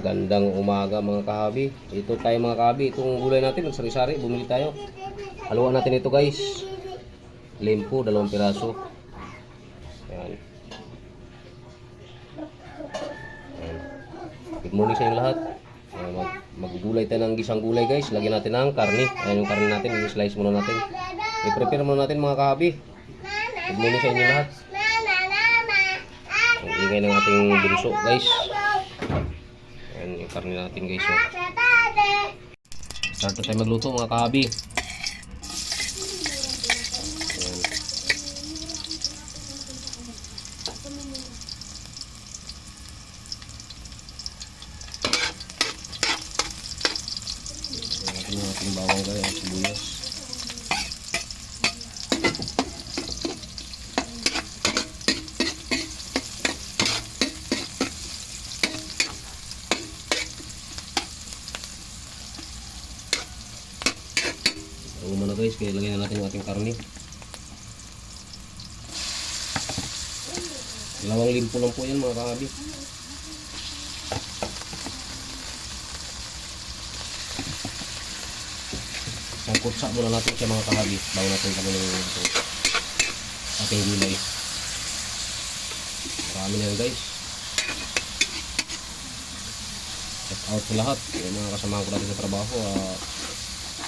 Magandang umaga mga kahabi. Ito tayo mga kahabi. Itong gulay natin, nagsari-sari. Bumili tayo. Haluan natin ito guys. Lempo, 2 piraso. Ayan. Ayan. Good morning sa inyo lahat. Maggulay tayo ng gisang gulay guys. Lagyan natin ng karne. Ayan yung karne natin. I-slice muna natin. I-prepare muna natin mga kahabi. Good morning sa inyo lahat. Ang ingay ng ating bunso guys. Ayan yung karne natin guys. So. Start na tayo magluto mga kahabi. Ayan. Ayan yung ating bawang guys. Sibuyas. Bago muna guys, kaya lagyan na natin yung ating karne. 2 limpo lang po yan mga kahabi. Sangkutsa muna natin siya mga kahabi bago natin kami ng ating gulay. Marami na yan guys. Check out sa lahat yung mga kasama ko natin sa trabaho.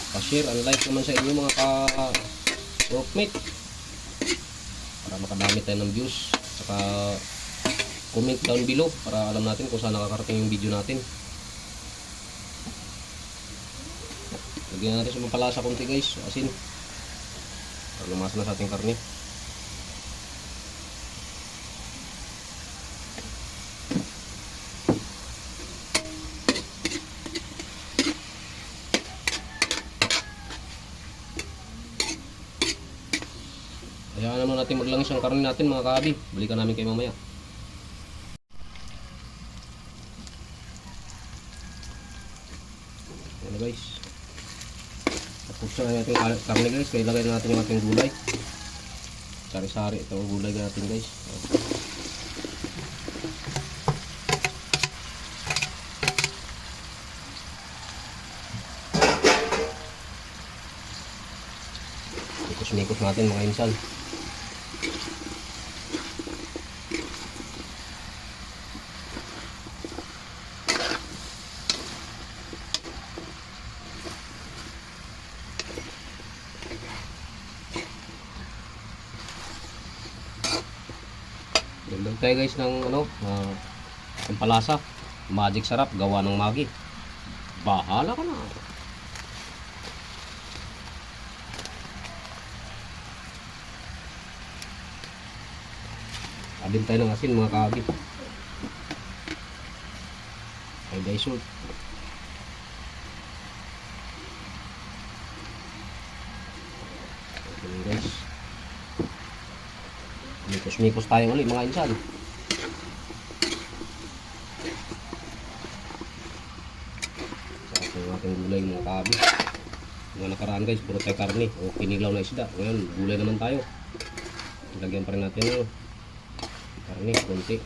Pa-share and like naman sa inyo mga ka-workmate para makadami tayo ng views, saka comment down below para alam natin kung saan nakakarating yung video natin. Lagyan natin sa pampalasa konti guys, asin para lumasa na sa ating karne. Hayaan naman natin maglangis ang karne natin mga kahabi. Balikan namin kayo mamaya. Ayan guys. Tapos na natin karne guys. Kaya ilagay na natin yung ating gulay. Sari-sari ito ang gulay natin guys. Mikos natin mga insan. Dagdag tayo guys ng pampalasa. Magic sarap gawa ng Maggi. Bahala ka na. Abin tayo ng asin mga kahabi. Ay guys, salt. Okay guys. Mikos-mikos tayo ulit mga insan. Sa ating gulay mga kahabi. Mga nakaraan guys, puro tayo karne o kinilaw na isda. Ngayon, gulay naman tayo. Lagyan pa rin natin yung karne, konti.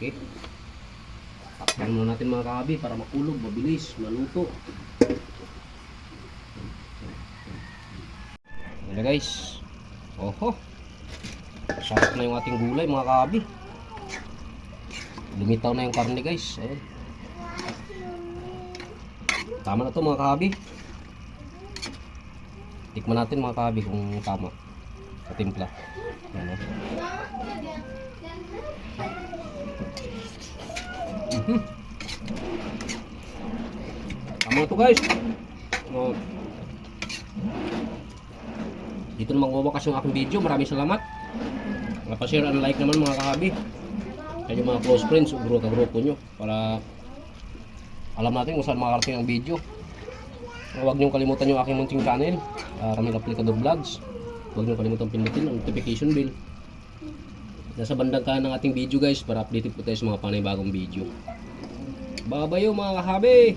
Okay. Takpan muna natin mga kahabi para makulog, mabilis, maluto. Ayan guys. Oho. Sarap na yung ating gulay mga kahabi. Lumitaw na yung karne guys. Ayan. Tama na to mga kahabi. Tikman natin mga kahabi kung tama sa timpla. Ayan. Tama na to guys. Dito na magwawakas yung aking video. Maraming salamat. Pa-share and like naman mga kahabi. Kaya yung mga close friends o grupo nyo para alam natin kung saan makakarating ang video. Huwag nyo kalimutan yung aking munting channel, Ramil Aplicador Vlogs. Huwag nyo kalimutan pindutin ang notification bell. Nasa bandang kanan ng ating video guys para updated po tayo sa mga panibagong video. Babayo mga kahabi!